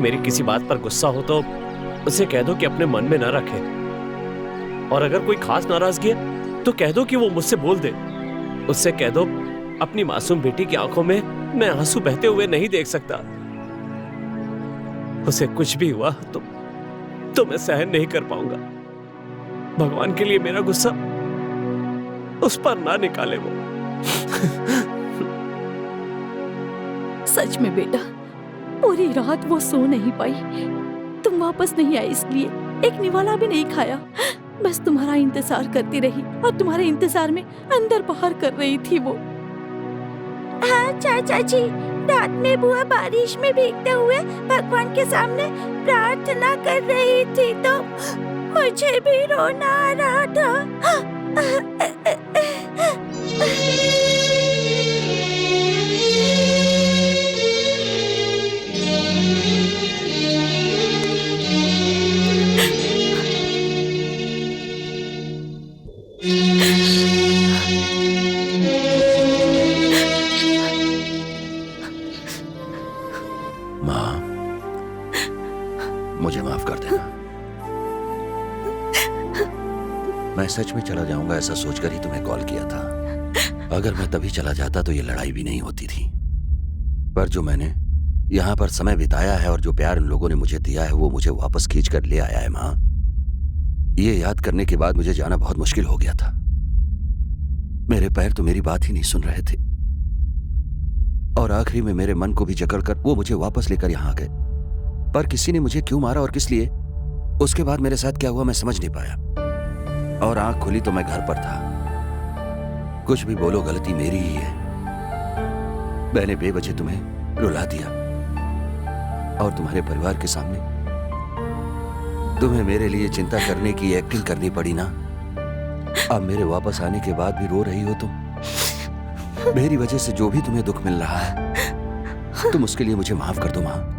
मेरी किसी बात पर गुस्सा हो तो उसे कह दो कि अपने मन में न रखे, और अगर कोई खास नाराजगी है तो कह दो कि वो मुझसे बोल दे। उससे कह दो अपनी मासूम बेटी की आंखों में मैं आंसू बहते हुए नहीं देख सकता। उसे कुछ भी हुआ तो मैं सहन नहीं कर पाऊंगा। भगवान के लिए मेरा गुस्सा उस पर ना निकाले वो। सच में बेटा, पूरी रात वो सो नहीं पाई। तुम वापस नहीं आए इसलिए एक निवाला भी नहीं खाया। बस तुम्हारा इंतजार करती रही और तुम्हारे इंतजार में अंदर बाहर कर रही थी वो। हाँ चाचा जी, रात में बुआ बारिश में भीगते हुए भगवान के सामने प्रार्थना कर रही थी तो मुझे भी रोना आ रहा था। मुझे माफ कर देना। मैं सच में चला जाऊंगा ऐसा सोचकर ही तुम्हें कॉल किया था। अगर मैं तभी चला जाता तो ये लड़ाई भी नहीं होती थी। पर जो मैंने यहाँ पर समय बिताया है और जो प्यार इन लोगों ने मुझे दिया है वो मुझे वापस खींच कर ले आया है माँ। ये याद करने के बाद मुझे जाना बहुत मुश्किल हो गया था। मेरे पैर तो मेरी बात ही नहीं सुन रहे थे और आखिरी में मेरे मन को भी जकड़कर वो मुझे वापस लेकर यहाँ आ गए। पर किसी ने मुझे क्यों मारा और किस लिए, उसके बाद मेरे साथ क्या हुआ मैं समझ नहीं पाया। और आंख खुली तो मैं घर पर था। कुछ भी बोलो गलती मेरी ही है। मैंने बेवजह तुम्हें रुला दिया और तुम्हारे परिवार के सामने तुम्हें मेरे लिए चिंता करने की एक्टिंग करनी पड़ी ना। अब मेरे वापस आने के बाद भी रो रही हो तुम। मेरी वजह से जो भी तुम्हें दुख मिल रहा है तुम उसके लिए मुझे माफ कर दो माँ।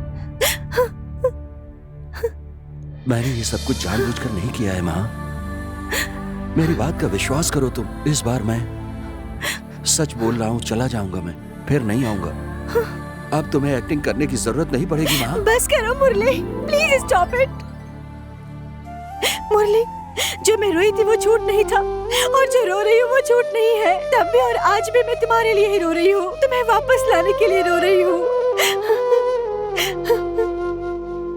मैंने ये सब कुछ जानबूझकर नहीं किया है माँ। मेरी बात का विश्वास करो तुम। इस बार मैं सच बोल रहा हूँ, चला जाऊंगा मैं, फिर नहीं आऊंगा। अब तुम्हें एक्टिंग करने की जरूरत नहीं पड़ेगी माँ। बस करो मुरली, प्लीज स्टॉप इट। मुरली, जो मैं रोई थी वो झूठ नहीं था और जो रो रही हूँ वो झूठ नहीं है। तब भी और आज भी मैं तुम्हारे लिए ही रो रही हूँ, तुम्हें वापस लाने के लिए रो रही हूँ।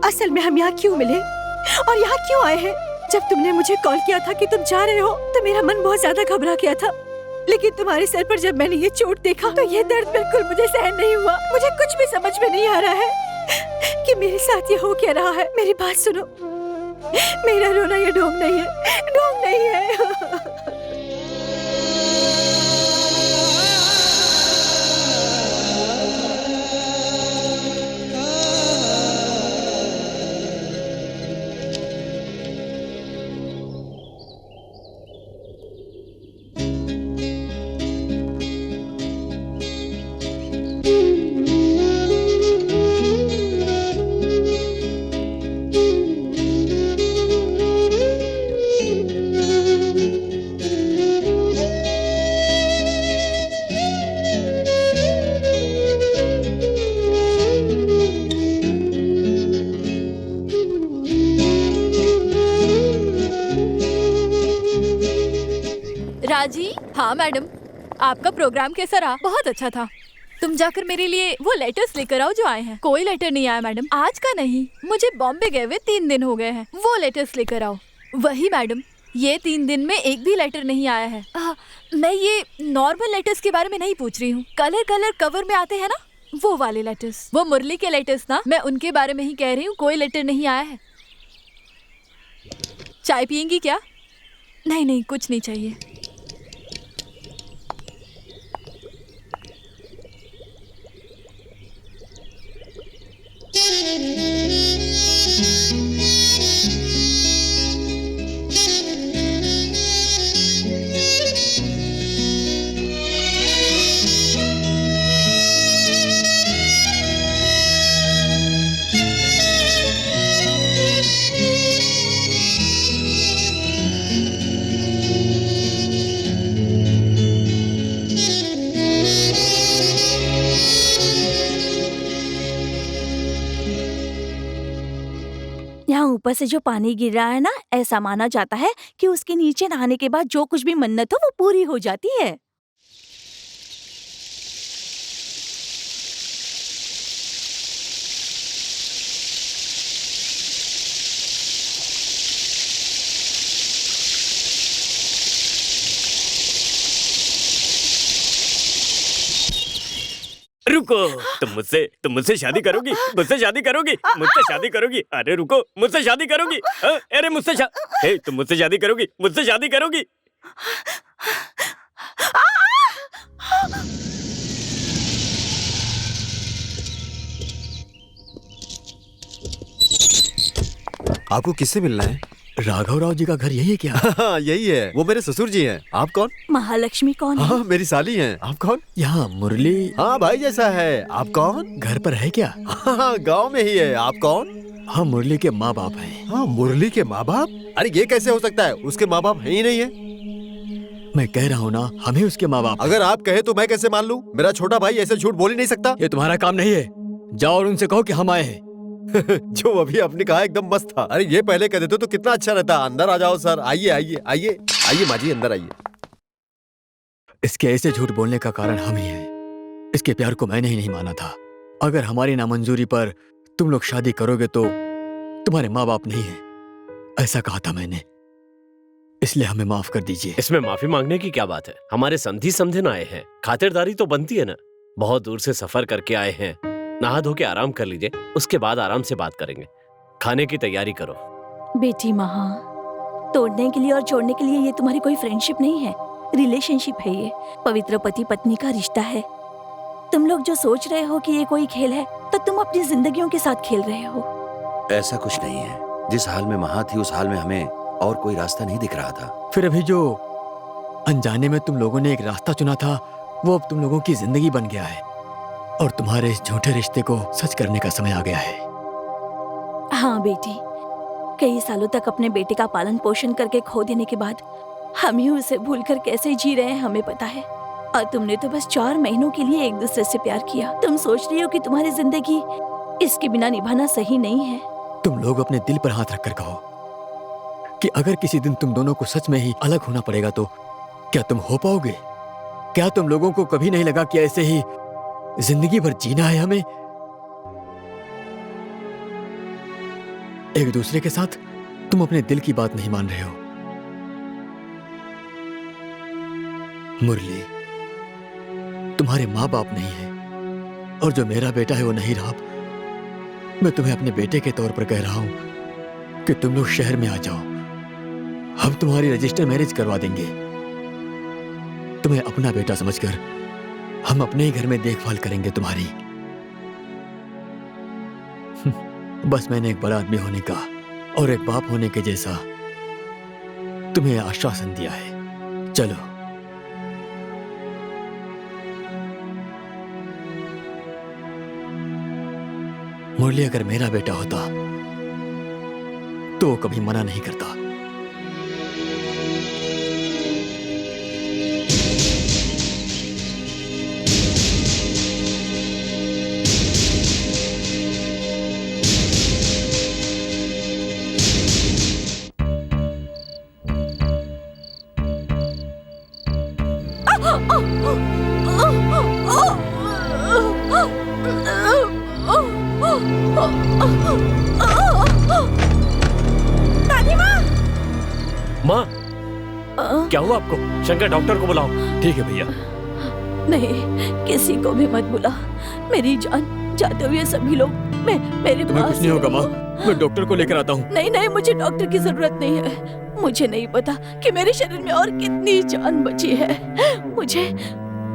असल में हम यहाँ क्यों मिले और यहाँ क्यों आए हैं? जब तुमने मुझे कॉल किया था कि तुम जा रहे हो तो मेरा मन बहुत ज्यादा घबरा गया था। लेकिन तुम्हारे सर पर जब मैंने ये चोट देखा तो ये दर्द बिल्कुल मुझे सहन नहीं हुआ। मुझे कुछ भी समझ में नहीं आ रहा है कि मेरे साथ ये हो क्या रहा है। मेरी बात सुनो, मेरा रोना ये ढोंग नहीं है, ढोंग नहीं है। राजी, हाँ मैडम, आपका प्रोग्राम कैसा रहा? बहुत अच्छा था। तुम जाकर मेरे लिए वो लेटर्स लेकर आओ जो आए हैं। कोई लेटर नहीं आया मैडम, आज का नहीं, मुझे बॉम्बे गए हुए 3 दिन हो गए हैं। वो लेटर्स लेकर आओ। वही मैडम, ये 3 दिन में एक भी लेटर नहीं आया है। मैं ये नॉर्मल लेटर्स के बारे में नहीं पूछ रही हूँ। कलर कवर में आते हैं ना, वो वाले लेटर्स, वो मुरली के लेटर्स ना, मैं उनके बारे में ही कह रही हूँ। कोई लेटर नहीं आया है। चाय पियेंगी क्या? नहीं, कुछ नहीं चाहिए। यहाँ ऊपर से जो पानी गिर रहा है ना, ऐसा माना जाता है कि उसके नीचे नहाने के बाद जो कुछ भी मन्नत हो वो पूरी हो जाती है। रुको, तुम मुझसे शादी करोगी? मुझसे शादी करोगी? मुझसे शादी करोगी? अरे रुको, मुझसे शादी करोगी? हाँ? अरे तुम मुझसे शादी करोगी? मुझसे शादी करोगी? आपको किससे मिलना है? राघव राव जी का घर यही है क्या? हाँ यही है, वो मेरे ससुर जी हैं। आप कौन? महालक्ष्मी कौन है? हाँ मेरी साली हैं। आप कौन? यहाँ मुरली। हाँ भाई जैसा है। आप कौन? घर पर है क्या? हाँ गांव में ही है। आप कौन? हम मुरली के माँ बाप हैं। हाँ मुरली के माँ बाप? अरे ये कैसे हो सकता है, उसके माँ बाप है ही नहीं है। मैं कह रहा हूँ ना, हम ही उसके माँ बाप। अगर आप कहे तो मैं कैसे मान लूँ? मेरा छोटा भाई ऐसे झूठ बोल ही नहीं सकता। ये तुम्हारा काम नहीं है, जाओ और उनसे कहो कि हम आए हैं। जो अभी आपने कहा एकदम मस्त था। अरे ये पहले कह देते तो कितना अच्छा रहता। अंदर आ जाओ सर, आइए आइए आइए आइए माँ जी अंदर आइए। इसके ऐसे झूठ बोलने का कारण हम ही हैं। इसके प्यार को मैंने ही नहीं माना था। अगर हमारी नामंजूरी पर तुम लोग शादी करोगे तो तुम्हारे माँ बाप नहीं है, ऐसा कहा था मैंने। इसलिए हमें माफ कर दीजिए। इसमें माफी मांगने की क्या बात है? हमारे समधी समझन आए हैं, खातिरदारी तो बनती है ना। बहुत दूर से सफर करके आए हैं, नहा धो के आराम कर लीजिए, उसके बाद आराम से बात करेंगे। खाने की तैयारी करो। बेटी महा, तोड़ने के लिए और जोड़ने के लिए ये तुम्हारी कोई फ्रेंडशिप नहीं है, रिलेशनशिप है। ये पवित्र पति पत्नी का रिश्ता है। तुम लोग जो सोच रहे हो कि ये कोई खेल है, तो तुम अपनी जिंदगियों के साथ खेल रहे हो। ऐसा कुछ नहीं है। जिस हाल में महा थी उस हाल में हमें और कोई रास्ता नहीं दिख रहा था। फिर अभी जो अनजाने में तुम लोगों ने एक रास्ता चुना था, वो अब तुम लोगों की जिंदगी बन गया है और तुम्हारे इस झूठे रिश्ते को सच करने का समय आ गया है। हाँ बेटी, कई सालों तक अपने बेटे का पालन पोषण करके खो देने के बाद हम ही उसे भूलकर कैसे जी रहे हैं हमें पता है। और तुमने तो बस 4 महीनों के लिए एक दूसरे से प्यार किया। तुम सोच रही हो कि तुम्हारी जिंदगी इसके बिना निभाना सही नहीं है। तुम लोग अपने दिल पर हाथ रखकर कहो कि अगर किसी दिन तुम दोनों को सच में ही अलग होना पड़ेगा तो क्या तुम हो पाओगे? क्या तुम लोगों को कभी नहीं लगा कि ऐसे ही जिंदगी भर जीना है हमें एक दूसरे के साथ? तुम अपने दिल की बात नहीं मान रहे हो। मुरली, तुम्हारे माँ बाप नहीं है और जो मेरा बेटा है वो नहीं रहा। मैं तुम्हें अपने बेटे के तौर पर कह रहा हूं कि तुम लोग शहर में आ जाओ। हम तुम्हारी रजिस्टर मैरिज करवा देंगे। तुम्हें अपना बेटा समझकर हम अपने ही घर में देखभाल करेंगे तुम्हारी। बस मैंने एक बड़ा आदमी होने का और एक बाप होने के जैसा तुम्हें आश्वासन दिया है। चलो। मुरली अगर मेरा बेटा होता तो वो कभी मना नहीं करता। माँ, क्या हुआ आपको? शंकर डॉक्टर को बुलाओ। ठीक है भैया। नहीं, किसी को भी मत बुला। मेरी जान जाते हुए सभी लोग मेरे तुम्हें पास कुछ नहीं होगा माँ, रहो। मैं डॉक्टर को लेकर आता हूँ। नहीं नहीं, मुझे डॉक्टर की जरूरत नहीं है। मुझे नहीं पता कि मेरे शरीर में और कितनी जान बची है।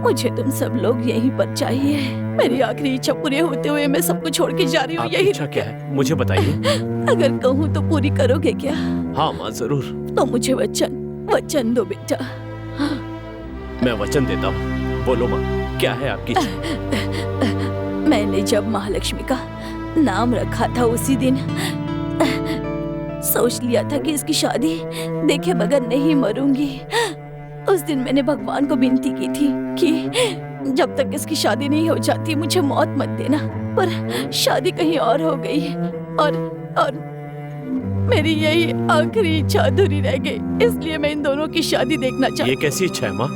मुझे तुम सब लोग यहीं पर चाहिए। मेरी आखिरी इच्छा पूरी होते हुए मैं सबको छोड़ के जा रही हूँ। आपकी यही इच्छा क्या है, मुझे बताइए। अगर कहूँ तो पूरी करोगे क्या? हाँ माँ, जरूर। तो मुझे वचन दो बेटा। मैं वचन देता हूँ। बोलो माँ, क्या है आपकी इच्छा? मैंने जब महालक्ष्मी का नाम रखा था उसी दिन सोच लिया था कि इसकी शादी देखे बगैर नहीं मरूंगी। उस दिन मैंने भगवान को विनती की थी कि जब तक इसकी शादी नहीं हो जाती मुझे मौत मत देना। पर शादी कहीं और हो गई और मेरी यही आखिरी इच्छा अधूरी रह गई, इसलिए मैं इन दोनों की शादी देखना ये चाहती कैसी इच्छा है माँ?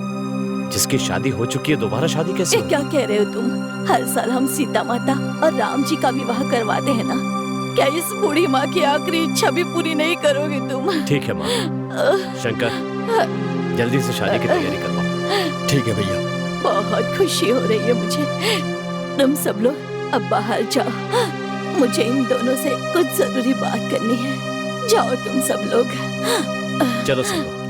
जिसकी शादी हो चुकी है दोबारा शादी कैसे? ये क्या कह रहे हो तुम? हर साल हम सीता माता और राम जी का विवाह करवाते हैं ना, क्या इस बूढ़ी माँ की आखिरी इच्छा भी पूरी नहीं करोगे तुम? ठीक है माँ। शंकर, जल्दी से शादी की तैयारी करवाओ। ठीक है भैया। बहुत खुशी हो रही है मुझे। तुम सब लोग अब बाहर जाओ, मुझे इन दोनों से कुछ जरूरी बात करनी है। जाओ तुम सब लोग। चलो सब लोग।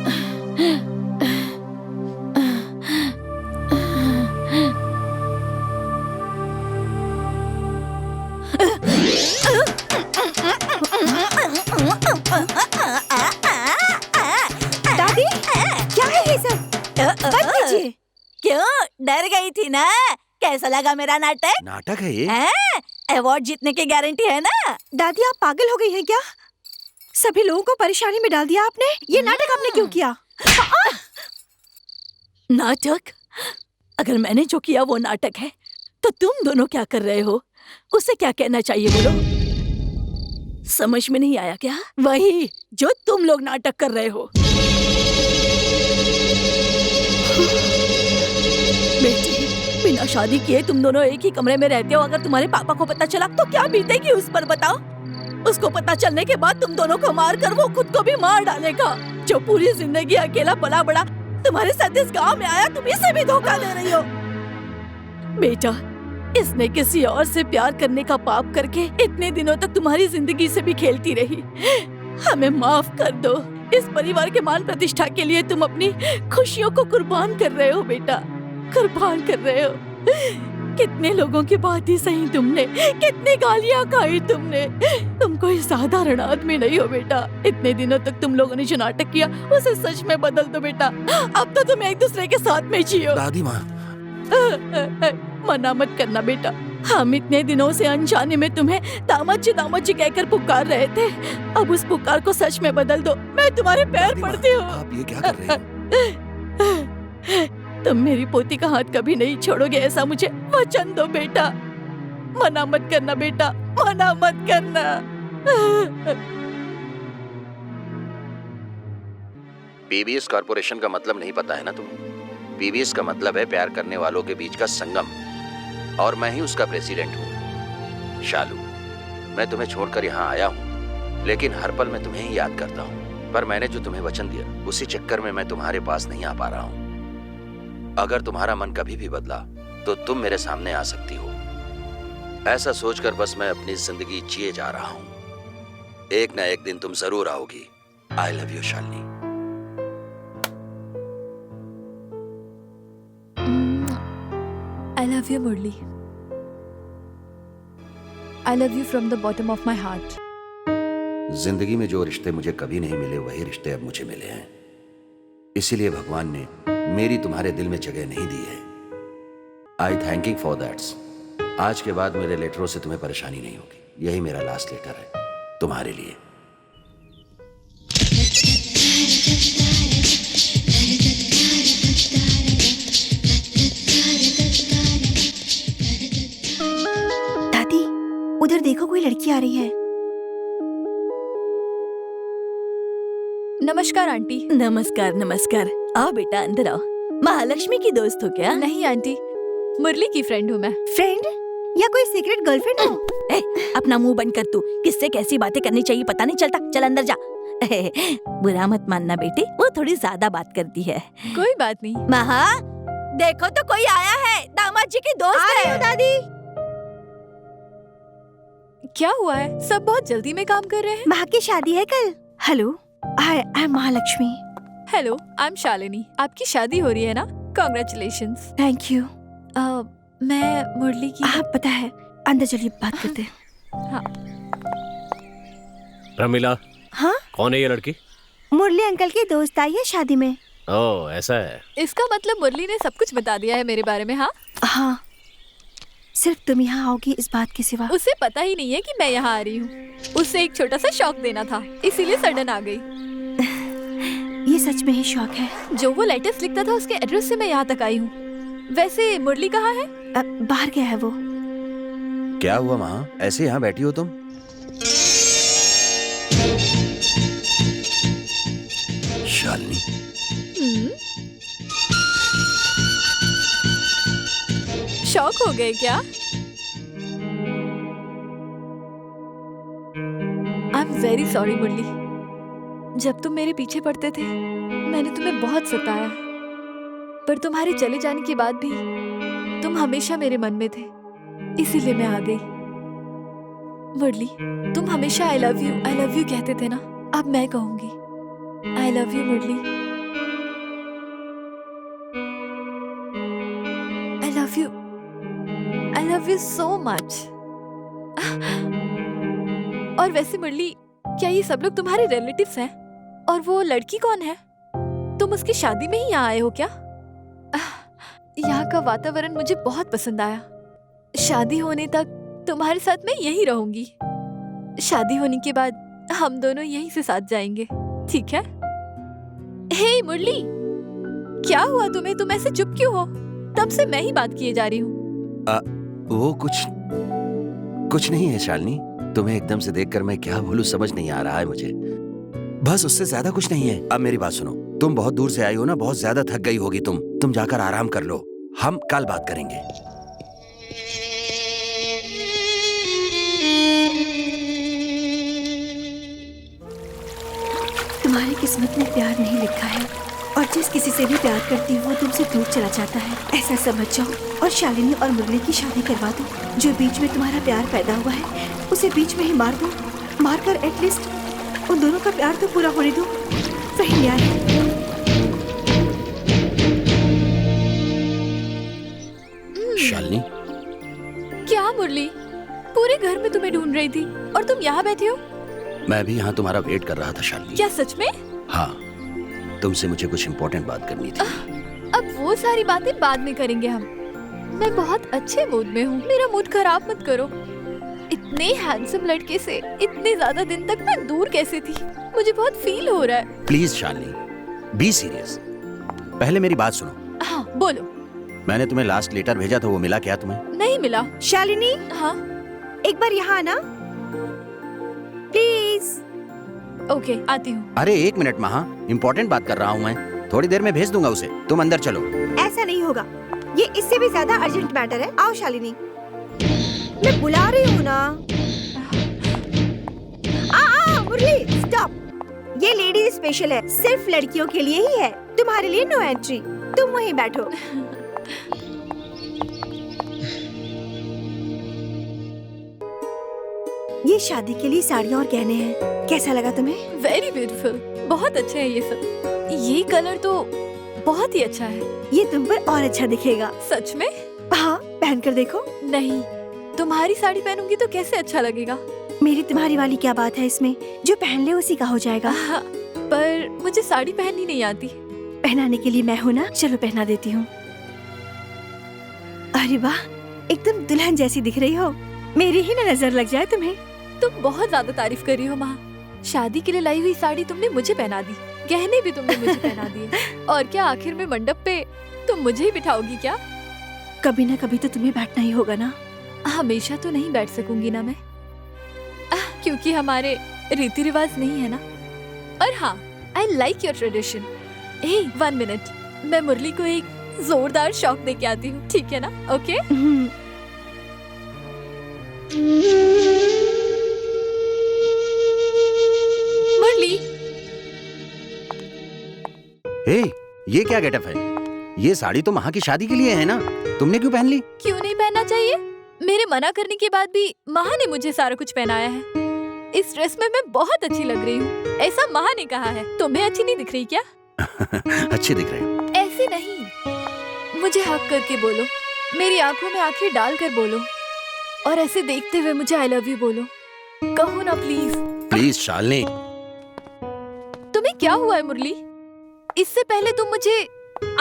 दादी, क्या है ये सब? बंद कीजिए। क्यों डर गई थी ना? कैसा लगा मेरा नाटक? नाटक है ये? अवार्ड जीतने की गारंटी है ना? दादी, आप पागल हो गई हैं क्या? सभी लोगों को परेशानी में डाल दिया आपने। ये नाटक आपने क्यों किया? नाटक? अगर मैंने जो किया वो नाटक है, तो तुम दोनों क्या कर रहे हो? उसे क्या कहना चाहिए बोलो? समझ में नहीं आया क्या? वही जो तुम लोग नाटक कर रहे हो। बेटी, बिना शादी किए तुम दोनों एक ही कमरे में रहते हो। अगर तुम्हारे पापा को पता चला तो क्या बीतेगी उस पर बताओ? उसको पता चलने के बाद तुम दोनों को मार कर वो खुद को भी मार डालेगा। जो पूरी जिंदगी अकेला पला बड़ा तुम्हारे साथ इस गांव में आया, तुम इसे भी धोखा दे रही हो। बेटा, इसने किसी और से प्यार करने का पाप करके इतने दिनों तक तुम्हारी जिंदगी से भी खेलती रही। हमें माफ कर दो। इस परिवार के मान प्रतिष्ठा के लिए तुम अपनी खुशियों को कुर्बान कर रहे हो बेटा, कुर्बान कर रहे हो। कितने लोगों की बात ही सही तुमने, कितनी गालियां खाई तुमने। तुम कोई साधारण आदमी नहीं हो बेटा। इतने दिनों तक तुम लोगों ने जो नाटक किया उसे सच में बदल दो बेटा। अब तो तुम एक दूसरे के साथ में जियो। दादी माँ, मना मत करना बेटा। हम इतने दिनों से अनजाने में तुम्हें दामाद जी कहकर पुकार रहे थे। अब उस पुकार को सच में बदल दो। मैं तुम्हारे पैर दादी माँ, पड़ती हूँ। आप ये क्या कर रहे हैं? तुम मेरी पोती का हाथ कभी नहीं छोड़ोगे, ऐसा मुझे वचन दो बेटा। मना मत करना बेटा, मना मत करना। पीबीएस कॉर्पोरेशन का मतलब नहीं पता है ना तुम्हें? पीबीएस का मतलब है प्यार करने वालों के बीच का संगम, और मैं ही उसका प्रेसिडेंट हूँ। शालू, मैं तुम्हें छोड़कर यहाँ आया हूँ, लेकिन हर पल मैं तुम्हें ही याद करता हूँ। पर मैंने जो तुम्हें वचन दिया, उसी चक्कर में मैं तुम्हारे पास नहीं आ पा रहा हूँ। अगर तुम्हारा मन कभी भी बदला तो तुम मेरे सामने आ सकती हो। ऐसा सोचकर बस मैं अपनी जिंदगी जिए जा रहा हूँ। एक ना एक दिन तुम जरूर आओगी। आई love you Shalini. I love you, Murli. I love you from the bottom of my heart. जिंदगी में जो रिश्ते मुझे कभी नहीं मिले, वही रिश्ते अब मुझे मिले हैं। इसीलिए भगवान ने मेरी तुम्हारे दिल में जगह नहीं दी है। आई थैंकिंग फॉर दैट्स। आज के बाद मेरे लेटरों से तुम्हें परेशानी नहीं होगी। यही मेरा लास्ट लेटर है तुम्हारे लिए। दादी, उधर देखो, कोई लड़की आ रही है। नमस्कार आंटी। नमस्कार नमस्कार। आओ बेटा, अंदर आओ। महालक्ष्मी की दोस्त हो क्या? नहीं आंटी, मुरली की फ्रेंड हूँ मैं। फ्रेंड या कोई सीक्रेट गर्लफ्रेंड हो? ए, अपना मुंह बंद कर तू। किससे कैसी बातें करनी चाहिए पता नहीं चलता। चल अंदर जा। बुरा मत मानना बेटी, वो थोड़ी ज्यादा बात करती है। कोई बात नहीं। महा, देखो तो कोई आया है। दामाद जी की दोस्त है। दादी, क्या हुआ है? सब बहुत जल्दी में काम कर रहे हैं। माँ की शादी है कल। Hello, I am Mahalakshmi. Hello, I am Shalini. आपकी शादी हो रही है ना? कॉन्ग्रेचुलेशंस। Thank you. मैं मुरली की। हाँ पता है, अंदर चलिए बात करते हैं। प्रमिला, हाँ, कौन है ये लड़की? मुरली अंकल की दोस्त आई है शादी में। ओह, ऐसा है। इसका मतलब मुरली ने सब कुछ बता दिया है मेरे बारे में। हाँ हाँ, सिर्फ तुम यहाँ आओगी इस बात के सिवा। उसे पता ही नहीं है कि मैं यहाँ आ रही हूँ। उसे एक छोटा सा शौक देना था, इसीलिए सडन आ गई। ये सच में ही शौक है। जो वो लेटर्स लिखता था उसके एड्रेस से मैं यहाँ तक आई हूँ। वैसे मुरली कहाँ है? बाहर गया है वो। क्या हुआ माँ, ऐसे यहाँ बैठी हो तुम? शालिनी, शॉक हो गए क्या? आई एम वेरी सॉरी मुरली। जब तुम मेरे पीछे पड़ते थे मैंने तुम्हें बहुत सताया, पर तुम्हारे चले जाने के बाद भी तुम हमेशा मेरे मन में थे, इसीलिए मैं आ गई। मुरली, तुम हमेशा आई लव यू कहते थे ना, अब मैं कहूंगी I love you Murali. I love you so much. और वैसे मुरली, क्या ये सब लोग तुम्हारे रिलेटिव्स हैं? और वो लड़की कौन है? तुम उसकी शादी में ही यहाँ आए हो क्या? यहाँ का वातावरण मुझे बहुत पसंद आया। शादी होने तक तुम्हारे साथ मैं यहीं रहूंगी। शादी होने के बाद हम दोनों यहीं से साथ जाएंगे, ठीक है? हे मुरली, क्या हुआ तुम्हें? तुम ऐसे चुप क्यों हो? तब से मैं ही बात किए जा रही हूँ। वो कुछ नहीं है शालिनी। तुम्हें एकदम से देखकर मैं क्या बोलूं समझ नहीं आ रहा है मुझे। बस उससे ज्यादा कुछ नहीं है। अब मेरी बात सुनो, तुम बहुत दूर से आई हो ना, बहुत ज्यादा थक गई होगी तुम जाकर आराम कर लो, हम कल बात करेंगे। तुम्हारी किस्मत में प्यार नहीं लिखा है, और जिस किसी से भी प्यार करती हो वो तुमसे दूर चला जाता है, ऐसा समझ जाओ। और शालिनी और मुरली की शादी करवा दो। जो बीच में तुम्हारा प्यार पैदा हुआ है उसे बीच में ही मार दो। मारकर एटलीस्ट उन दोनों का प्यार तो पूरा होने दो। वही न्याय है। शालिनी, क्या मुरली, पूरे घर में तुम्हें ढूंढ रही थी और तुम यहाँ बैठे हो? मैं भी यहाँ तुम्हारा वेट कर रहा था शालिनी। क्या सच में? हाँ, तुमसे मुझे कुछ इम्पोर्टेंट बात करनी थी। अब वो सारी बातें बाद में करेंगे हम। मैं बहुत अच्छे मूड में हूँ, मेरा मूड खराब मत करो। इतने हैंडसम लड़के से इतने ज्यादा दिन तक मैं दूर कैसे थी? मुझे बहुत फील हो रहा है। Please Shalini, be serious. पहले मेरी बात सुनो। हाँ बोलो। मैंने तुम्हें लास्ट लेटर भेजा था, वो मिला क्या तुम्हें? नहीं मिला। शालिनी, हाँ एक बार यहाँ आना प्लीज। ओके, आती हूँ। अरे एक मिनट महा, इम्पोर्टेंट बात कर रहा हूँ मैं, थोड़ी देर में भेज दूंगा उसे, तुम अंदर चलो। ऐसा नहीं होगा, ये इससे भी ज्यादा अर्जेंट मैटर है। आओ शालिनी, मैं बुला रही हूँ ना। मुरली स्टॉप। ये लेडी स्पेशल है, सिर्फ लड़कियों के लिए ही है। तुम्हारे लिए नो एंट्री। तुम वहीं बैठो। ये शादी के लिए साड़ियाँ और गहने हैं। कैसा लगा तुम्हें? वेरी ब्यूटीफुल, बहुत अच्छे है ये सब। ये कलर तो बहुत ही अच्छा है। ये तुम पर और अच्छा दिखेगा। सच में? हाँ, पहन कर देखो। नहीं, तुम्हारी साड़ी पहनूंगी तो कैसे अच्छा लगेगा? मेरी तुम्हारी वाली क्या बात है इसमें? जो पहन ले उसी का हो जाएगा। हाँ, पर मुझे साड़ी पहननी नहीं आती। पहनाने के लिए मैं हूँ ना, चलो पहना देती हूँ। अरे वाह, एकदम दुल्हन जैसी दिख रही हो। मेरी ही ना नजर लग जाए तुम्हें। तुम बहुत ज्यादा तारीफ कर रही हो माँ। शादी के लिए लाई हुई साड़ी तुमने मुझे पहना दी, गहने भी तुमने मुझे पहना दिए, और क्या आखिर में मंडप पे तुम मुझे ही बिठाओगी क्या? कभी ना कभी तो तुम्हें बैठना ही होगा ना। हमेशा तो नहीं बैठ सकूंगी ना मैं, क्योंकि हमारे रीति रिवाज नहीं है ना। और हाँ, I like your tradition. Hey 1 minute, मैं मुरली को एक जोरदार शॉक दे के आती हूँ, ठीक है ना? ओके? मुरली, हे, ये क्या गेटअप है? ये साड़ी तो महा की शादी के लिए है ना, तुमने क्यों पहन ली? क्यों नहीं पहनना चाहिए? मेरे मना करने के बाद भी महा ने मुझे सारा कुछ पहनाया है। इस ड्रेस में मैं बहुत अच्छी लग रही हूँ, ऐसा महा ने कहा है। तुम्हें अच्छी नहीं दिख रही क्या? अच्छी दिख रही हो। ऐसे नहीं, मुझे हक करके बोलो, मेरी आंखों में आंखें डाल कर बोलो, और ऐसे देखते हुए मुझे आई लव यू बोलो। कहो ना प्लीज। प्लीज शालिनी। तुम्हें क्या हुआ है मुरली? इससे पहले तुम मुझे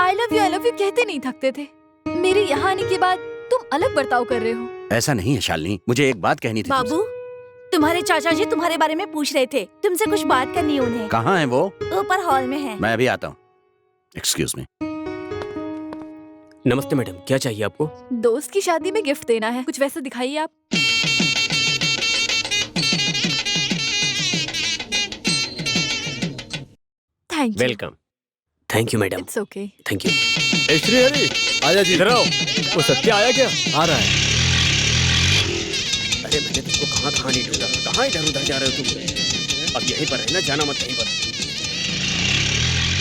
आई लव यू कहते नहीं थकते थे। मेरे यहाँ आने के बाद तुम अलग बर्ताव कर रहे हो। ऐसा नहीं है शालिनी, मुझे एक बात कहनी थी तुमसे। बाबू, तुम्हारे चाचा जी तुम्हारे बारे में पूछ रहे थे, तुमसे कुछ बात करनी है उन्हें। कहाँ है वो? ऊपर हॉल में है। मैं अभी आता हूँ। Excuse me. नमस्ते मैडम, क्या चाहिए आपको? दोस्त की शादी में गिफ्ट देना है, कुछ वैसा दिखाइए आप। Thank you. Welcome. Thank you madam, it's okay. Thank you. ए श्रीहरि, आजा जी। इधर आओ। वो सत्य आया क्या? आ रहा है। अरे मैंने तुमको कहाँ कहाँ नहीं ढूंढा, कहाँ इधर उधर जा रहे हो तुम? अब यहीं पर रहना, जाना मत कहीं पर।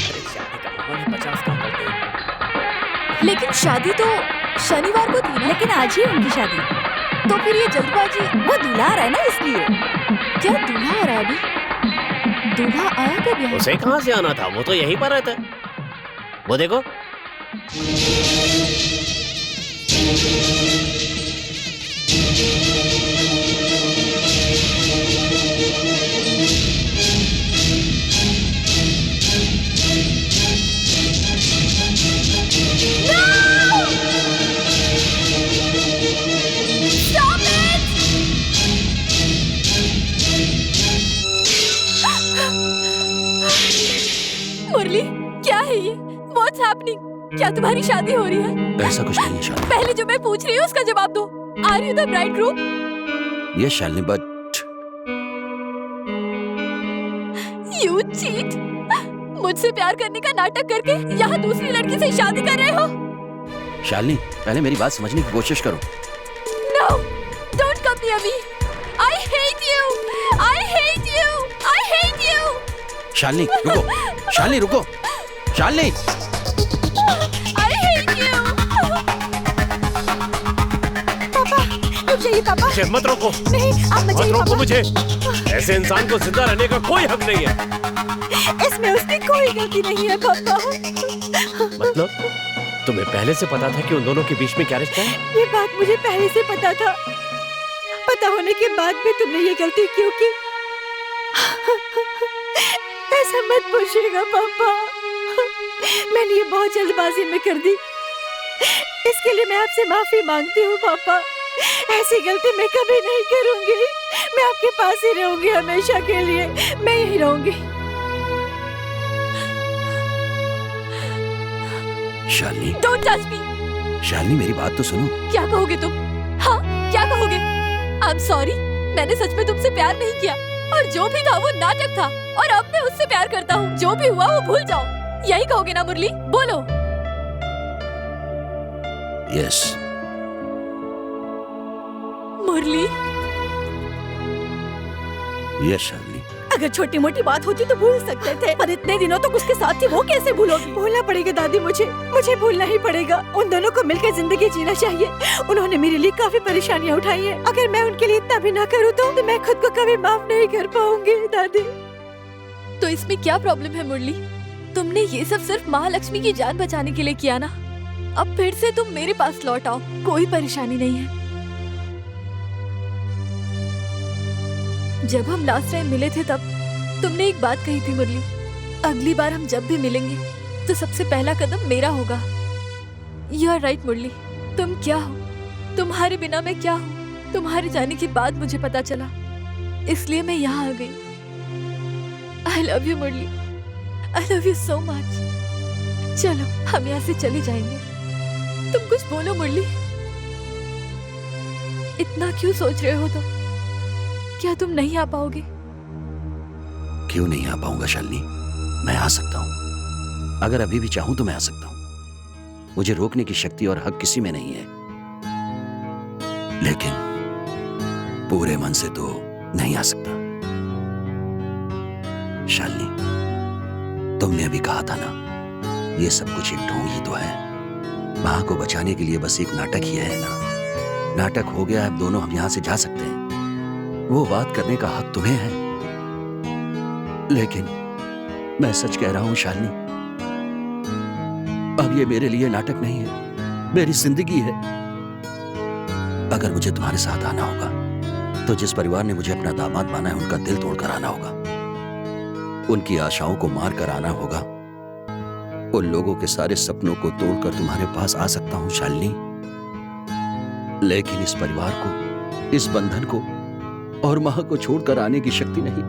अरे शादी का माहौल है, 50 काम करते हैं। लेकिन शादी तो शनिवार को थी ना? लेकिन आज ही उनकी शादी। तो फिर ये जल्दबाजी। वो दूल्हा आ रहा है ना, इसलिए। क्या दूल्हा आ रहा है अभी? दूल्हा आया कब यहाँ? उसे कहाँ से आना था, वो तो यहीं पर रहता है। वो देखो। मुरली, क्या है ये? What's happening? क्या तुम्हारी शादी हो रही है? ऐसा कुछ नहीं है शालिनी। पहले जो मैं पूछ रही हूँ उसका जवाब दो। Are you the bridegroom? ये शालिनी, बट You cheat! मुझसे प्यार करने का नाटक करके यहाँ दूसरी लड़की से शादी कर रहे हो? शालिनी, पहले मेरी बात समझने की कोशिश करो। No! Don't come near me! I hate you! I hate you! I hate you! Shalini रुको, शालिनी रुको, शालिनी। I hate you! रुक जाइए पापा। मुझे मत रोको, नहीं, आप मत मत जाइए रोको पापा। मुझे। ऐसे इंसान को जिंदा रहने का कोई हक नहीं है। इसमें उसकी कोई गलती नहीं है पापा। मतलब तुम्हें पहले से पता था कि उन दोनों के बीच में क्या रिश्ता है? ये बात मुझे पहले से पता था। पता होने के बाद भी तुमने ये गलती क्यों की? ऐसा मत पूछिएगा पापा। मैंने ये बहुत जल्दबाजी में कर दी। इसके लिए मैं आपसे माफी मांगती हूँ पापा। ऐसी गलती मैं कभी नहीं करूंगी। मैं आपके पास ही रहूंगी हमेशा के लिए। मैं यही रहूंगी। Shalini, Don't touch me! Shalini मेरी बात तो सुनो। क्या कहोगे तुम? हाँ, क्या कहोगे? I'm sorry, मैंने सच में तुमसे प्यार नहीं किया और जो भी था वो नाटक था और अब मैं उससे प्यार करता हूँ। जो भी हुआ वो भूल जाओ। यही कहोगे ना मुरली? बोलो। यस। मुरली, यस शालिनी। अगर छोटी मोटी बात होती तो भूल सकते थे, पर इतने दिनों तक उसके साथ थी, वो कैसे भूलोगी? भूलना पड़ेगा दादी, मुझे भूलना ही पड़ेगा। उन दोनों को मिलकर जिंदगी जीना चाहिए। उन्होंने मेरे लिए काफी परेशानियां उठाई हैं। अगर मैं उनके लिए इतना भी ना करूँ तो मैं खुद को कभी माफ नहीं कर पाऊंगी दादी। तो इसमें क्या प्रॉब्लम है मुरली? तुमने ये सब सिर्फ महालक्ष्मी की जान बचाने के लिए किया ना? अब फिर से तुम मेरे पास लौट आओ, कोई परेशानी नहीं है। जब हम लास्ट टाइम मिले थे तब तुमने एक बात कही थी मुरली, अगली बार हम जब भी मिलेंगे तो सबसे पहला कदम मेरा होगा। यू आर राइट मुरली, तुम क्या हो, तुम्हारे बिना मैं क्या हूँ। तुम्हारे जाने के बाद मुझे पता चला, इसलिए मैं यहाँ आ गई। I love you Murali, I love you so much. चलो हम यहाँ से चले जाएंगे। तुम कुछ बोलो मुरली, इतना क्यों सोच रहे हो तुम? क्या तुम नहीं आ पाओगे? क्यों नहीं आ पाऊंगा शालिनी? मैं आ सकता हूँ। अगर अभी भी चाहूं तो मैं आ सकता हूँ। मुझे रोकने की शक्ति और हक किसी में नहीं है, लेकिन पूरे मन से तो नहीं आ सकता। शालिनी, तुमने अभी कहा था ना, ये सब कुछ एक ढोंग ही तो है। माँ को बचाने के लिए बस एक नाटक ही है ना। नाटक हो गया, अब दोनों हम यहां से जा सकते हैं। वो बात करने का हक तुम्हें है, लेकिन मैं सच कह रहा हूं शालिनी, अब ये मेरे लिए नाटक नहीं है, मेरी जिंदगी है। अगर मुझे तुम्हारे साथ आना होगा तो जिस परिवार ने मुझे अपना दामाद माना है उनका दिल तोड़कर आना होगा, उनकी आशाओं को मार कर आना होगा। उन लोगों के सारे सपनों को तोड़कर तुम्हारे पास आ सकता हूं शालिनी, लेकिन इस परिवार को, इस बंधन को और मां को छोड़कर आने की शक्ति नहीं।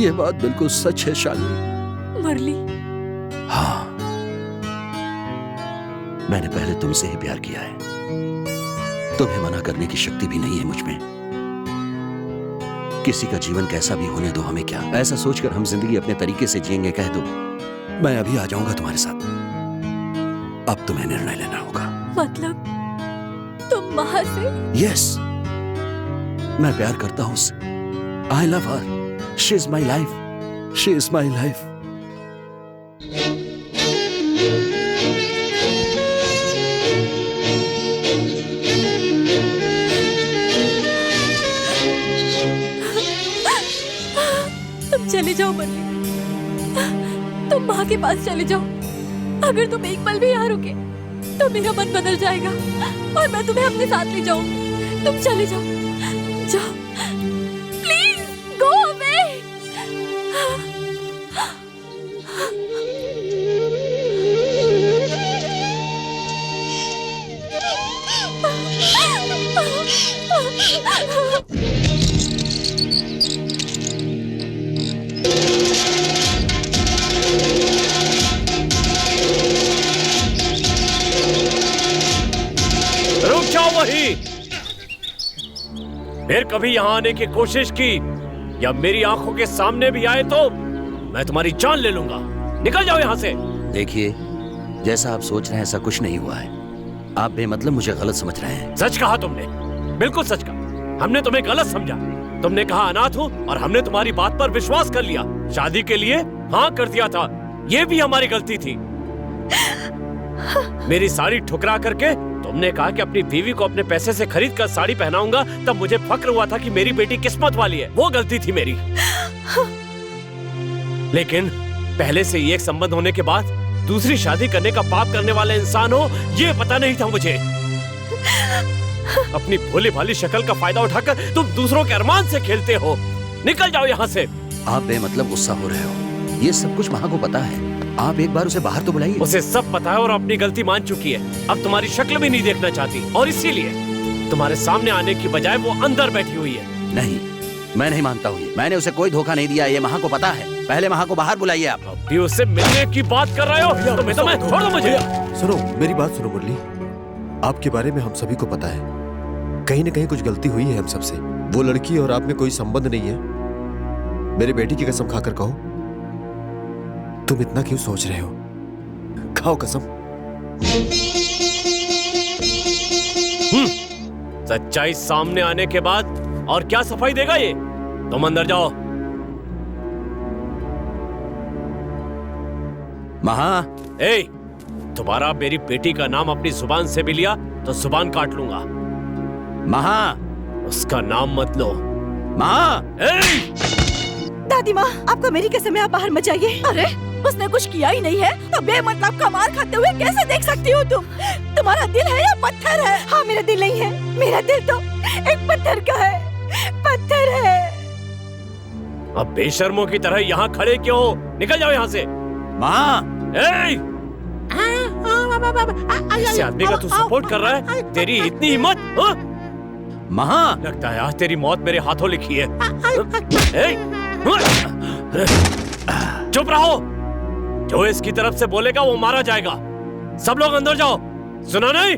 यह बात बिल्कुल सच है शालिनी। मुरली, हाँ, मैंने पहले तुमसे ही प्यार किया है। तुम्हें मना करने की शक्ति भी नहीं है मुझ में। किसी का जीवन कैसा भी होने दो, हमें क्या। ऐसा सोचकर हम जिंदगी अपने तरीके से जिएंगे, कह दो। मैं अभी आ जाऊंगा तुम्हारे साथ। अब तुम्हें निर्णय लेना होगा। मतलब तुम वहां से? यस, मैं प्यार करता हूं उससे। I love her. She is my life. She is my life. तुम चले जाओ मुरली, तुम माँ के पास चले जाओ। अगर तुम एक पल भी यहाँ रुके तो मेरा मन बदल जाएगा और मैं तुम्हें अपने साथ ले जाऊं। तुम चले जाओ, जाओ, प्लीज गो अवे। रुक जाओ वहीं। फिर कभी यहाँ आने की कोशिश की या मेरी आंखों के सामने भी आए तो मैं तुम्हारी जान ले लूंगा। निकल जाओ यहाँ से। देखिए, जैसा आप सोच रहे हैं ऐसा कुछ नहीं हुआ है। आप बेमतलब मुझे गलत समझ रहे हैं। सच कहा तुमने, बिल्कुल सच कहा। हमने तुम्हें गलत समझा। तुमने कहा अनाथ हो और हमने तुम्हारी बात पर विश्वास कर लिया। शादी के लिए हाँ कर दिया था। ये भी हमारी गलती थी। मेरी साड़ी ठुकरा करके तुमने कहा कि अपनी बीवी को अपने पैसे से खरीद कर साड़ी पहनाऊंगा, तब मुझे फक्र हुआ था कि मेरी बेटी किस्मत वाली है। वो गलती थी मेरी। लेकिन पहले से ही एक संबंध होने के बाद दूसरी शादी करने का पाप करने वाले इंसान हो, ये पता नहीं था मुझे। अपनी भोली भाली शक्ल का फायदा उठाकर तुम दूसरों के अरमान से खेलते हो। निकल जाओ यहाँ से। आप बेमतलब गुस्सा हो रहे हो। ये सब कुछ वहां को पता है। आप एक बार उसे बाहर तो बुलाइए। उसे सब पता है और अपनी गलती मान चुकी है। अब तुम्हारी शक्ल भी नहीं देखना चाहती और इसीलिए तुम्हारे सामने आने की बजाय वो अंदर बैठी हुई है। नहीं, मैं नहीं मानता हूँ। मैंने उसे कोई धोखा नहीं दिया। ये महा को पता है। पहले महा को बाहर बुलाइए। आप भी उससे मिलने की बात कर रहे हो? तुम्हें तो मैं छोड़ दो मुझे। सुनो, मेरी बात सुनो मुरली। आपके बारे में हम सभी को पता है। कहीं न कहीं कुछ गलती हुई है हम सबसे। वो लड़की और आप में कोई संबंध नहीं है। मेरी बेटी की कसम खाकर कहो, तुम इतना क्यों सोच रहे हो? खाओ कसम। सच्चाई सामने आने के बाद और क्या सफाई देगा ये? तुम अंदर जाओ। महा, ए, दोबारा मेरी बेटी का नाम अपनी जुबान से भी लिया तो जुबान काट लूंगा। महा, उसका नाम मत लो। महा, दादी माँ, आपको मेरी कसम है, आप बाहर मत जाइए। अरे उसने कुछ किया ही नहीं है तो बेमतलब का मार खाते हुए कैसे देख सकती हो तुम? तुम्हारा दिल है या पत्थर है? हाँ, मेरा दिल नहीं है। मेरा दिल तो एक पत्थर का है। पत्थर है। अब बेशर्मों की तरह यहाँ खड़े क्यों हो? निकल जाओ यहाँ से। महा, इस आदमी का तू सपोर्ट कर रहा है? तेरी इतनी हिम्मत? हाँ? महा, लगता है आज तेरी मौत मेरे हाथों लिखी है। चुप रहो। जो इसकी तरफ से बोलेगा वो मारा जाएगा। सब लोग अंदर जाओ। सुना नहीं?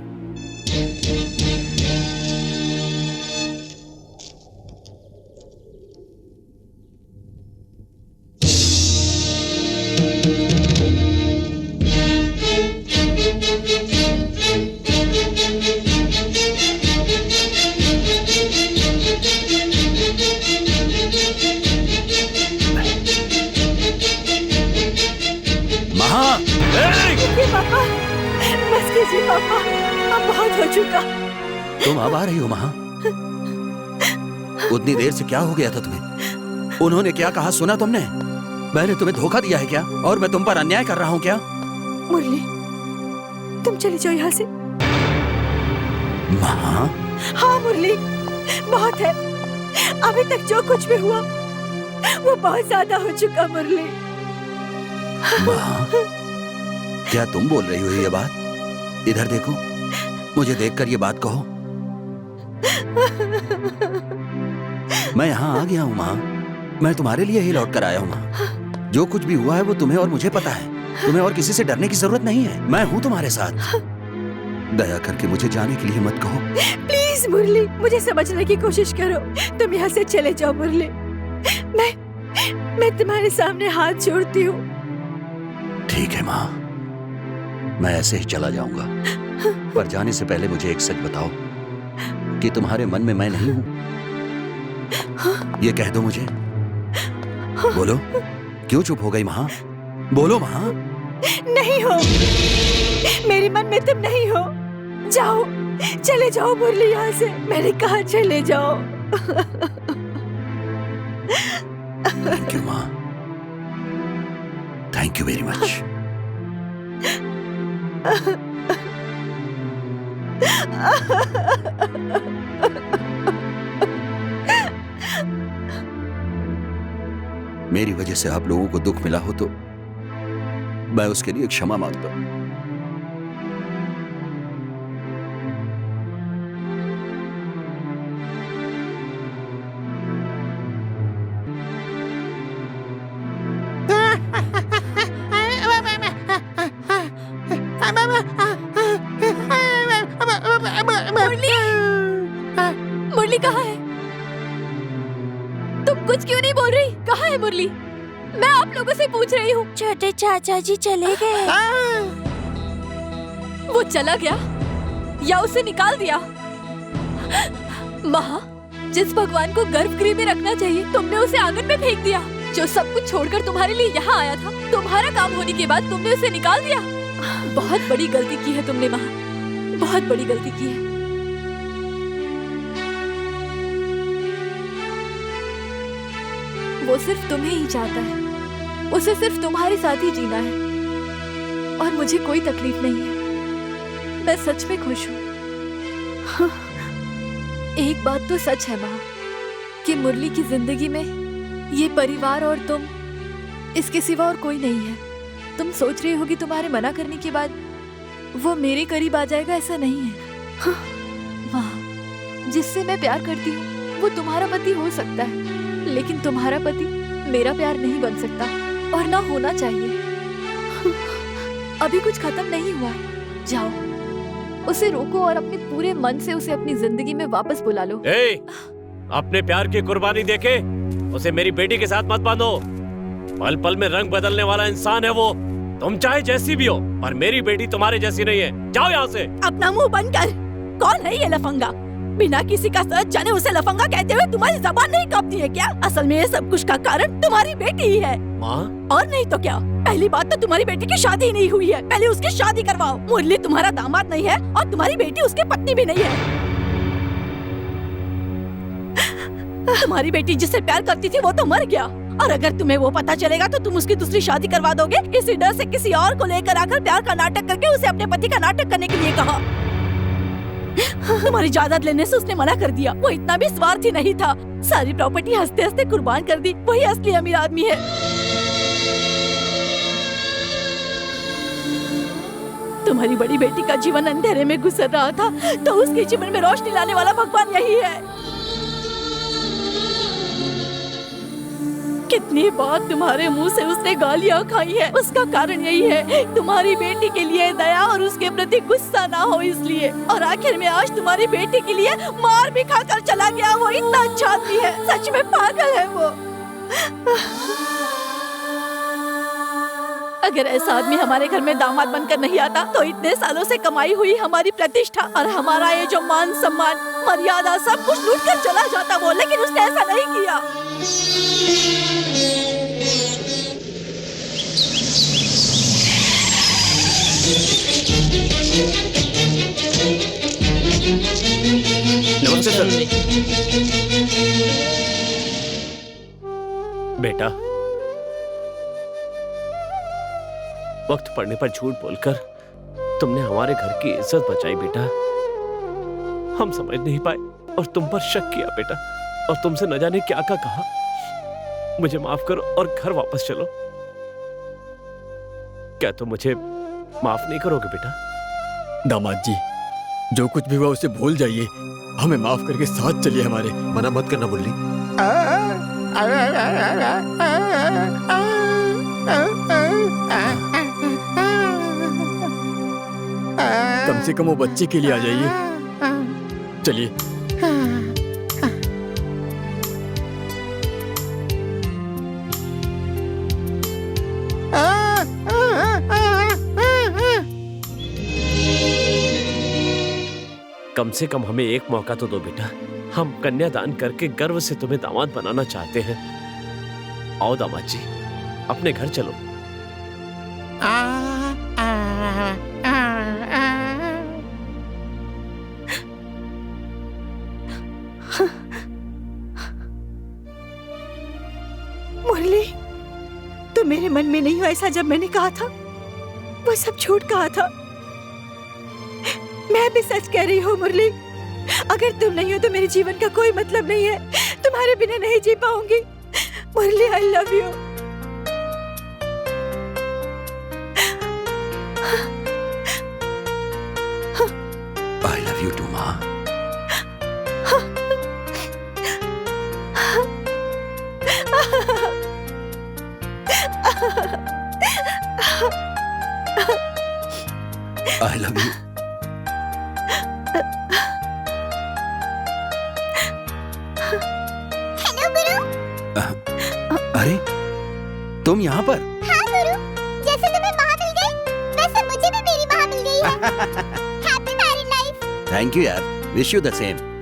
पापा, बस कीजिए पापा, अब बहुत हो चुका। तुम अब आ रही हो महा? उतनी देर से क्या हो गया था तुम्हें? उन्होंने क्या कहा सुना तुमने? मैंने तुम्हें धोखा दिया है क्या? और मैं तुम पर अन्याय कर रहा हूँ क्या? मुरली, तुम चले जाओ यहाँ से। महा? हाँ मुरली, बहुत है। अभी तक जो कुछ भी हुआ वो बहुत ज्यादा हो चुका मुरली। महा, क्या तुम बोल रही हो ये बात? इधर देखो, मुझे देखकर ये बात कहो। मैं यहाँ आ गया हूँ माँ। मैं तुम्हारे लिए ही लौट कर आया हूँ माँ। जो कुछ भी हुआ है वो तुम्हें और मुझे पता है। तुम्हें और किसी से डरने की जरूरत नहीं है। मैं हूँ तुम्हारे साथ। दया करके मुझे जाने के लिए मत कहो। प्लीज मुरली, मुझे समझने की कोशिश करो। तुम यहाँ से चले जाओ मुरली। मैं तुम्हारे सामने हाथ जोड़ती हूँ। ठीक है माँ, मैं ऐसे ही चला जाऊंगा, पर जाने से पहले मुझे एक सच बताओ कि तुम्हारे मन में मैं नहीं हूं। ये कह दो मुझे, बोलो, क्यों चुप हो गई माँ? बोलो माँ। नहीं हो, मेरे मन में तुम नहीं हो। जाओ, चले जाओ मुरली यहाँ से। मैंने कहा चले जाओ। थैंक यू माँ, थैंक यू वेरी मच। मेरी वजह से आप लोगों को दुख मिला हो तो मैं उसके लिए क्षमा मांगता हूं। मुरली कहाँ है? तुम कुछ क्यों नहीं बोल रही? कहाँ है मुरली? मैं आप लोगों से पूछ रही हूँ। छोटे चाचा जी चले गए। वो चला गया या उसे निकाल दिया? माँ, जिस भगवान को गर्भगृह में रखना चाहिए तुमने उसे आंगन में फेंक दिया। जो सब कुछ छोड़कर तुम्हारे लिए यहाँ आया था, तुम्हारा काम होने के बाद तुमने उसे निकाल दिया। बहुत बड़ी गलती की है तुमने माँ, बहुत बड़ी गलती की है। वो सिर्फ तुम्हें ही चाहता है, उसे सिर्फ तुम्हारे साथ ही जीना है और मुझे कोई तकलीफ नहीं है। मैं सच में खुश हूँ। एक बात तो सच है माँ कि मुरली की जिंदगी में ये परिवार और तुम, इसके सिवा और कोई नहीं है। तुम सोच रही होगी तुम्हारे मना करने के बाद वो मेरे करीब आ जाएगा, ऐसा नहीं है। माँ, जिससे मैं प्यार करती हूँ वो तुम्हारा पति हो सकता है, लेकिन तुम्हारा पति मेरा प्यार नहीं बन सकता और ना होना चाहिए। अभी कुछ खत्म नहीं हुआ है। जाओ, उसे रोको और अपने पूरे मन से उसे अपनी जिंदगी में वापस बुला लो। अपने प्यार की कुर्बानी देके उसे मेरी बेटी के साथ मत बांधो। पल पल में रंग बदलने वाला इंसान है वो। तुम चाहे जैसी भी हो, पर मेरी बेटी तुम्हारे जैसी नहीं है। जाओ यहाँ से। अपना मुंह बंद कर। कौन है ये लफंगा? बिना किसी का सच जाने उसे लफंगा कहते हुए तुम्हारी जबान नहीं कांपती है क्या? असल में ये सब कुछ का कारण तुम्हारी बेटी ही है। माँ? और नहीं तो क्या? पहली बात तो तुम्हारी बेटी की शादी ही नहीं हुई है। पहले उसकी शादी करवाओ। मुरली तुम्हारा दामाद नहीं है और तुम्हारी बेटी उसकी पत्नी भी नहीं है। तुम्हारी बेटी जिससे प्यार करती थी वो तो मर गया, और अगर तुम्हें वो पता चलेगा तो तुम उसकी दूसरी शादी करवा दोगे। इसी डर से किसी और को लेकर आकर प्यार का नाटक करके उसे अपने पति का नाटक करने के लिए कहा। तुम्हारी जायदाद लेने से उसने मना कर दिया। वो इतना भी स्वार्थी नहीं था। सारी प्रॉपर्टी हंसते हंसते कुर्बान कर दी। वही असली अमीर आदमी है। तुम्हारी बड़ी बेटी का जीवन अंधेरे में गुजर रहा था तो उसके जीवन में रोशनी लाने वाला भगवान यही है। कितनी बार तुम्हारे मुंह से उसने गालियां खाई है, उसका कारण यही है तुम्हारी बेटी के लिए दया और उसके प्रति गुस्सा ना हो इसलिए। और आखिर में आज तुम्हारी बेटी के लिए मार भी खाकर चला गया। वो इतना अच्छा आदमी है, सच में पागल है वो। अगर ऐसा आदमी हमारे घर में दामाद बनकर नहीं आता तो इतने सालों से कमाई हुई हमारी प्रतिष्ठा और हमारा ये जो मान सम्मान मर्यादा सब कुछ लूट कर चला जाता वो, लेकिन उसने ऐसा नहीं किया। नमस्ते सर। बेटा, वक्त पड़ने पर झूठ बोलकर तुमने हमारे घर की इज्जत बचाई बेटा। हम समझ नहीं पाए और तुम पर शक किया बेटा, और तुमसे न जाने क्या क्या कहा। मुझे माफ करो और घर वापस चलो। क्या तुम मुझे माफ नहीं करोगे बेटा? दामाद जी, जो कुछ भी हुआ उसे भूल जाइए। हमें माफ करके साथ चलिए हमारे। मना मत करना मुरली। कम से कम वो बच्चे के लिए आ जाइए। चलिए। कम से कम हमें एक मौका तो दो बेटा। हम कन्यादान करके गर्व से तुम्हें दामाद बनाना चाहते हैं। आओ दामाद जी, अपने घर चलो। मुरली, तुम मेरे मन में नहीं हो ऐसा जब मैंने कहा था। वो सब झूठ कहा था। मैं भी सच कह रही हूँ मुरली। अगर तुम नहीं हो तो मेरे जीवन का कोई मतलब नहीं है। तुम्हारे बिना नहीं जी पाऊंगी। Murali, I love you. I love you too माँ। I love you. हेलो गुरु। अरे तुम यहाँ पर? हाँ गुरु, जैसे तुम्हें माँ मिल गई वैसे मुझे भी मेरी माँ मिल गई है। Happy married life. Thank you यार, विश यू द सेम।